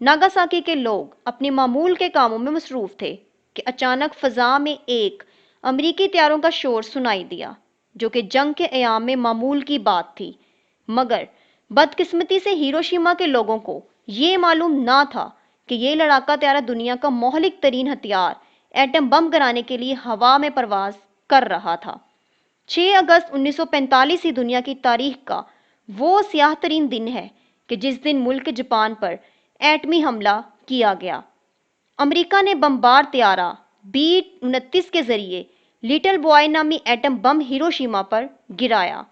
Nagasaki کے لوگ اپنے معمول کے کاموں میں مصروف تھے کہ اچانک فضا میں ایک امریکی طیاروں کا شور سنائی دیا، جو کہ جنگ کے ایام میں معمول کی بات تھی، مگر بدقسمتی سے ہیروشیما کے لوگوں کو یہ معلوم نہ تھا کہ یہ لڑاکا طیارہ دنیا کا مہلک ترین ہتھیار ایٹم بم گرانے کے لیے ہوا میں پرواز کر رہا تھا۔ 6 اگست 1945 ہی دنیا کی تاریخ کا وہ سیاہ ترین دن ہے کہ جس دن ملک جاپان پر ایٹمی حملہ کیا گیا۔ امریکہ نے بمبار طیارہ B-29 کے ذریعے لٹل بوائے نامی ایٹم بم ہیروشیما پر گرایا۔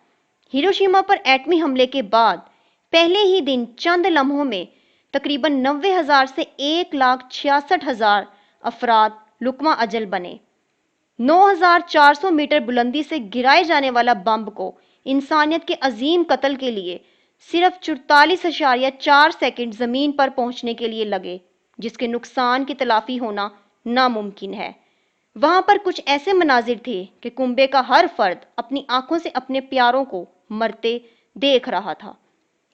ہیروشیما پر ایٹمی حملے کے بعد پہلے ہی دن چند لمحوں میں تقریباً 90,000 سے 1,66,000 افراد لقمہ اجل بنے۔ 9,400 میٹر بلندی سے گرائے جانے والا بم کو انسانیت کے عظیم قتل کے لیے صرف 44.4 سیکنڈ زمین پر پہنچنے کے لیے لگے، جس کے نقصان کی تلافی ہونا ناممکن ہے۔ وہاں پر کچھ ایسے مناظر تھے کہ کنبے کا ہر فرد اپنی آنکھوں سے اپنے پیاروں کو مرتے دیکھ رہا تھا۔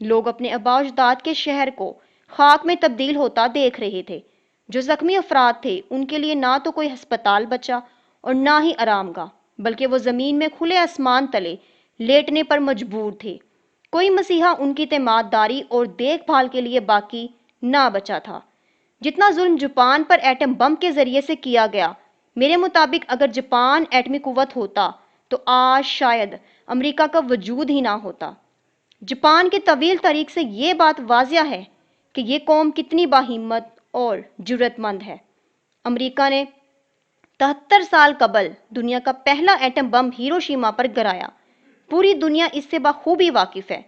لوگ اپنے آباء و اجداد کے شہر کو خاک میں تبدیل ہوتا دیکھ رہے تھے۔ جو زخمی افراد تھے ان کے لیے نہ تو کوئی ہسپتال بچا اور نہ ہی آرام گاہ، بلکہ وہ زمین میں کھلے آسمان تلے لیٹنے پر مجبور تھے۔ کوئی مسیحا ان کی تیمار داری اور دیکھ بھال کے لیے باقی نہ بچا تھا۔ جتنا ظلم جاپان پر ایٹم بم کے ذریعے سے کیا گیا، میرے مطابق اگر جاپان ایٹمی قوت ہوتا تو آج شاید امریکہ کا وجود ہی نہ ہوتا۔ جاپان کے طویل تاریخ سے یہ بات واضح ہے کہ یہ قوم کتنی باہمت اور جرأت مند ہے۔ امریکہ نے 73 سال قبل دنیا کا پہلا ایٹم بم ہیروشیما پر گرایا۔ پوری دنیا اس سے بخوبی واقف ہے۔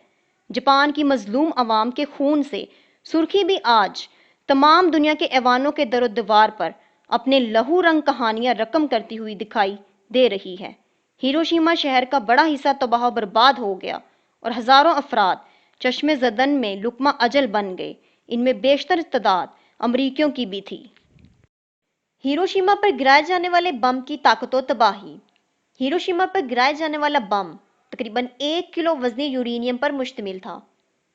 جاپان کی مظلوم عوام کے خون سے سرخی بھی آج تمام دنیا کے ایوانوں کے در و دیوار پر اپنے لہو رنگ کہانیاں رقم کرتی ہوئی دکھائی دے رہی ہے۔ ہیروشیما شہر کا بڑا حصہ تباہ و برباد ہو گیا اور ہزاروں افراد چشم زدن میں لقمہ اجل بن گئے۔ ان میں بیشتر تعداد امریکیوں کی بھی تھی۔ ہیروشیما پر گرائے جانے والے بم کی طاقت و تباہی۔ ہیروشیما پر گرائے جانے والا بم تقریباً 1 کلو وزنی یورینیم پر مشتمل تھا۔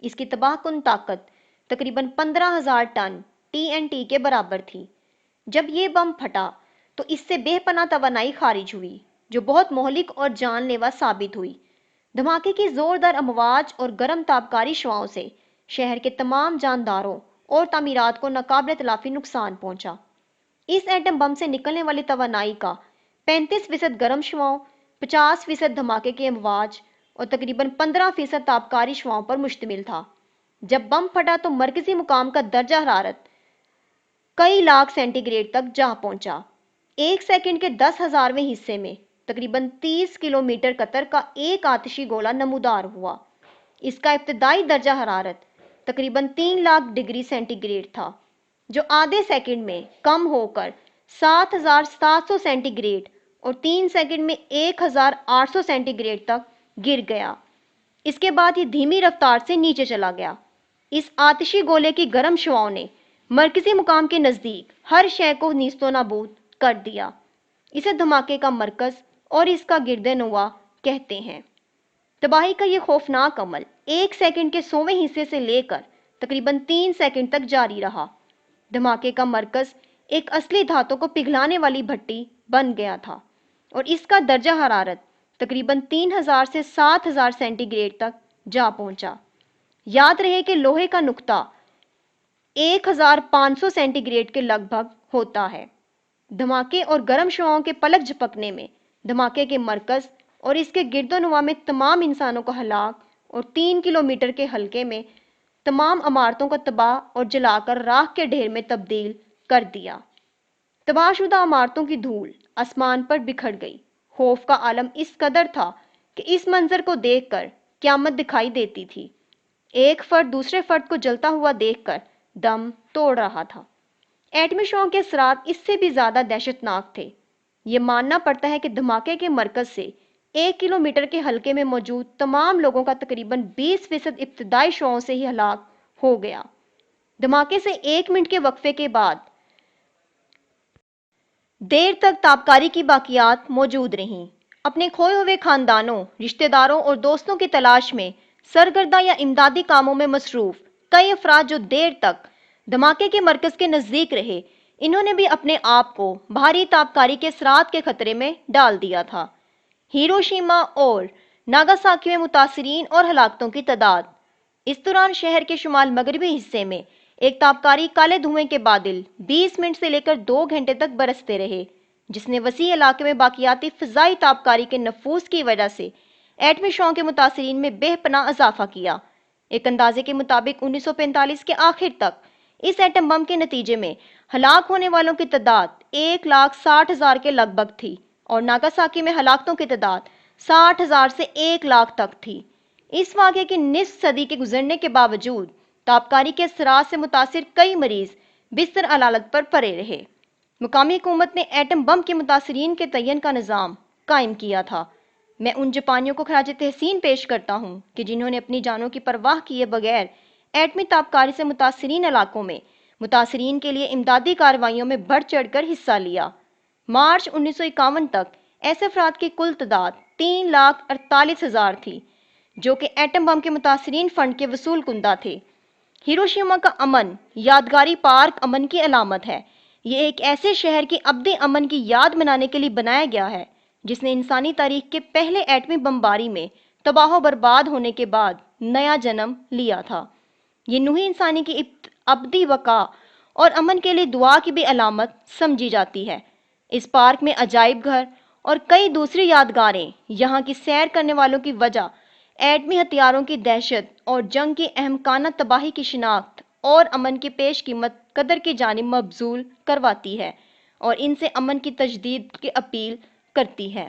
اس کی تباہ کن طاقت تقریباً 15,000 ٹن TNT کے برابر تھی۔ جب یہ بم پھٹا تو اس سے بے پناہ توانائی خارج ہوئی، جو بہت مہلک اور جان لیوا ثابت ہوئی۔ دھماکے کی زوردار امواج اور گرم تابکاری شعاؤں سے شہر کے تمام جانداروں اور تعمیرات کو ناقابل تلافی نقصان پہنچا۔ اس ایٹم بم سے نکلنے والی توانائی کا 35% گرم شعاؤں، 50% دھماکے کی امواج اور تقریباً 15% تابکاری شعاؤں پر مشتمل تھا۔ جب بم پھٹا تو مرکزی مقام کا درجہ حرارت کئی لاکھ سینٹی گریڈ تک جا پہنچا۔ 1 سیکنڈ کے 10,000ویں حصے میں تقریباً 30 کلومیٹر قطر کا ایک آتشی گولہ نمودار ہوا۔ اس کا ابتدائی درجہ حرارت تقریباً 3 لاکھ ڈگری سینٹی گریڈ تھا، جو آدھے سیکنڈ میں کم ہو کر 7,700 سینٹی گریڈ اور 3 سیکنڈ میں 1,800 سینٹی گریڈ تک گر گیا۔ اس کے بعد یہ دھیمی رفتار سے نیچے چلا گیا۔ اس آتشی گولے کی گرم شعاؤں نے مرکزی مقام کے نزدیک ہر شے کو نیست و نابود کر دیا۔ اسے دھماکے کا مرکز اور اس کا گرد نواح کہتے ہیں۔ تباہی کا یہ خوفناک عمل 1 سیکنڈ کے 100ویں حصے سے لے کر تقریباً 3 سیکنڈ تک جاری رہا۔ دھماکے کا مرکز ایک اصلی دھاتوں کو پگھلانے والی بھٹی بن گیا تھا اور اس کا درجہ حرارت تقریباً 3,000 سے 7,000 سینٹی گریڈ تک جا پہنچا۔ یاد رہے کہ لوہے کا نقطہ 1,500 سینٹی گریڈ کے لگ بھگ ہوتا ہے۔ دھماکے اور گرم شعاؤں کے پلک جھپکنے میں دھماکے کے مرکز اور اس کے گرد و نواح میں تمام انسانوں کو ہلاک اور 3 کلومیٹر کے حلقے میں تمام عمارتوں کو تباہ اور جلا کر راکھ کے ڈھیر میں تبدیل کر دیا۔ تباہ شدہ عمارتوں کی دھول آسمان پر بکھر گئی۔ خوف کا عالم اس قدر تھا کہ اس منظر کو دیکھ کر قیامت دکھائی دیتی تھی۔ ایک فرد دوسرے فرد کو جلتا ہوا دیکھ کر دم توڑ رہا تھا۔ ایٹمی شعاؤں کے اثرات اس سے بھی زیادہ دہشت ناک تھے۔ یہ ماننا پڑتا ہے کہ دھماکے کے مرکز سے 1 کلومیٹر کے حلقے میں موجود تمام لوگوں کا تقریباً 20% ابتدائی شعاؤں سے ہی ہلاک ہو گیا۔ دھماکے سے 1 منٹ کے وقفے کے بعد دیر تک تابکاری کی باقیات موجود رہیں۔ اپنے کھوئے ہوئے خاندانوں، رشتہ داروں اور دوستوں کی تلاش میں سرگرداں یا امدادی کاموں میں مصروف کئی افراد جو دیر تک دھماکے کے مرکز کے نزدیک رہے، انہوں نے بھی اپنے آپ کو بھاری تابکاری کے اثرات کے خطرے میں ڈال دیا تھا۔ ہیروشیما اور ناگاساکی میں متاثرین اور ہلاکتوں کی تعداد۔ اس دوران شہر کے شمال مغربی حصے میں ایک تابکاری کالے دھوئیں کے بادل 20 منٹ سے لے کر 2 گھنٹے تک برستے رہے، جس نے وسیع علاقے میں باقیاتی فضائی تابکاری کے نفوذ کی وجہ سے ایٹمی شعاعوں کے متاثرین میں بے پناہ اضافہ کیا۔ ایک اندازے کے مطابق 1945 کے آخر تک اس ایٹم بم کے نتیجے میں ہلاک ہونے والوں کی تعداد 1,60,000 کے لگ بھگ تھی اور ناگاساکی میں ہلاکتوں کی تعداد 60,000 سے 1,00,000 تک تھی۔ اس واقعے کی نصف صدی کے گزرنے کے باوجود تابکاری کے اثرات سے متاثر کئی مریض بستر علالت پر پڑے رہے۔ مقامی حکومت نے ایٹم بم کے متاثرین کے تعین کا نظام قائم کیا تھا۔ میں ان جاپانیوں کو خراج تحسین پیش کرتا ہوں کہ جنہوں نے اپنی جانوں کی پرواہ کیے بغیر ایٹمی تابکاری سے متاثرین علاقوں میں متاثرین کے لیے امدادی کارروائیوں میں بڑھ چڑھ کر حصہ لیا۔ مارچ 1951 تک ایسے افراد کی کل تعداد 3,48,000 تھی جو کہ ایٹم بم کے متاثرین فنڈ کے وصول کنندہ تھے۔ ہیروشیما کا امن یادگاری پارک امن کی علامت ہے۔ یہ ایک ایسے شہر کی ابدی امن کی یاد منانے کے لیے بنایا گیا ہے جس نے انسانی تاریخ کے پہلے ایٹمی بمباری میں تباہ و برباد ہونے کے بعد نیا جنم لیا تھا۔ یہ نوحی انسانی کی ابدی بقا اور امن کے لیے دعا کی بھی علامت سمجھی جاتی ہے۔ اس پارک میں عجائب گھر اور کئی دوسری یادگاریں یہاں کی سیر کرنے والوں کی وجہ ایٹمی ہتھیاروں کی دہشت اور جنگ کی احمقانہ تباہی کی شناخت اور امن کی پیش قیمت قدر کی جانب مبذول کرواتی ہے اور ان سے امن کی تجدید کی اپیل کرتی ہے۔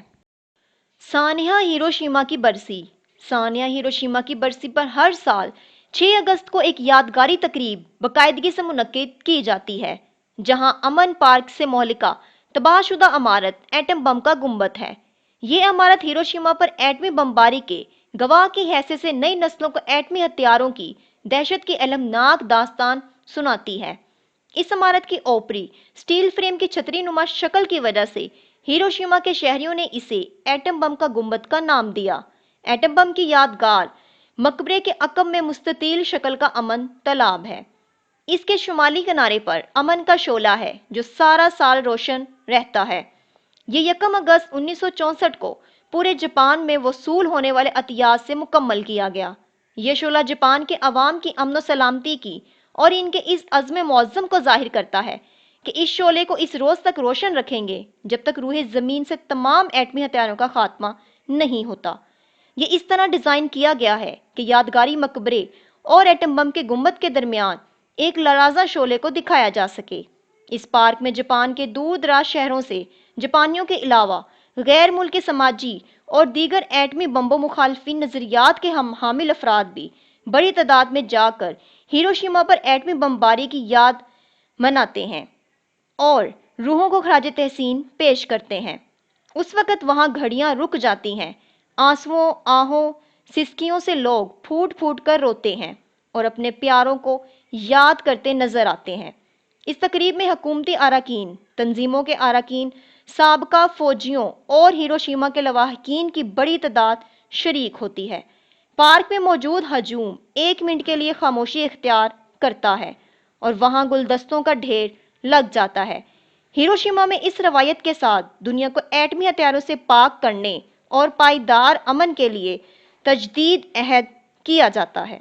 سانحہ ہیروشیما کی برسی۔ سانحہ ہیروشیما کی برسی پر ہر سال 6 اگست کو ایک یادگاری تقریب باقاعدگی سے منعقد کی جاتی ہے جہاں امن پارک سے مہلکہ تباہ شدہ عمارت ایٹم بم کا گنبد ہے۔ یہ عمارت ہیروشیما پر ایٹمی بمباری کے گواہ کی حیثیت سے نئی نسلوں کو ایٹمی ہتھیاروں کی دہشت کی المناک داستان سناتی ہے۔ اس عمارت کی اوپری سٹیل فریم کی چھتری نما شکل کی وجہ سے ہیروشیما کے شہریوں نے اسے ایٹم بم کا گنبد کا نام دیا۔ ایٹم بم کی یادگار مقبرے کے عقب میں مستطیل شکل کا امن تالاب ہے۔ اس کے شمالی کنارے پر امن کا شعلہ ہے جو سارا سال روشن رہتا ہے۔ یہ 1 اگست 1964 کو پورے جاپان میں وصول ہونے والے عطیات سے مکمل کیا گیا۔ یہ شعلہ جاپان کے عوام کی امن و سلامتی کی اور ان کے اس عزم معظم کو ظاہر کرتا ہے کہ اس شعلے کو اس روز تک روشن رکھیں گے جب تک روح زمین سے تمام ایٹمی ہتھیاروں کا خاتمہ نہیں ہوتا۔ یہ اس طرح ڈیزائن کیا گیا ہے کہ یادگاری مقبرے اور ایٹم بم کے گنبد کے درمیان ایک لرزاں شعلے کو دکھایا جا سکے۔ اس پارک میں جاپان کے دور دراز شہروں سے جاپانیوں کے علاوہ غیر ملکی سماجی اور دیگر ایٹمی بمبوں مخالفین نظریات کے حامل افراد بھی بڑی تعداد میں جا کر ہیروشیما پر ایٹمی بمباری کی یاد مناتے ہیں اور روحوں کو خراج تحسین پیش کرتے ہیں۔ اس وقت وہاں گھڑیاں رک جاتی ہیں، آنسوؤں، آہوں، سسکیوں سے لوگ پھوٹ پھوٹ کر روتے ہیں اور اپنے پیاروں کو یاد کرتے نظر آتے ہیں۔ اس تقریب میں حکومتی اراکین، تنظیموں کے اراکین، سابقہ فوجیوں اور ہیروشیما کے لواحقین کی بڑی تعداد شریک ہوتی ہے۔ پارک میں موجود ہجوم 1 منٹ کے لیے خاموشی اختیار کرتا ہے اور وہاں گلدستوں کا ڈھیر لگ جاتا ہے۔ ہیروشیما میں اس روایت کے ساتھ دنیا کو ایٹمی ہتھیاروں سے پاک کرنے اور پائیدار امن کے لیے تجدید عہد کیا جاتا ہے۔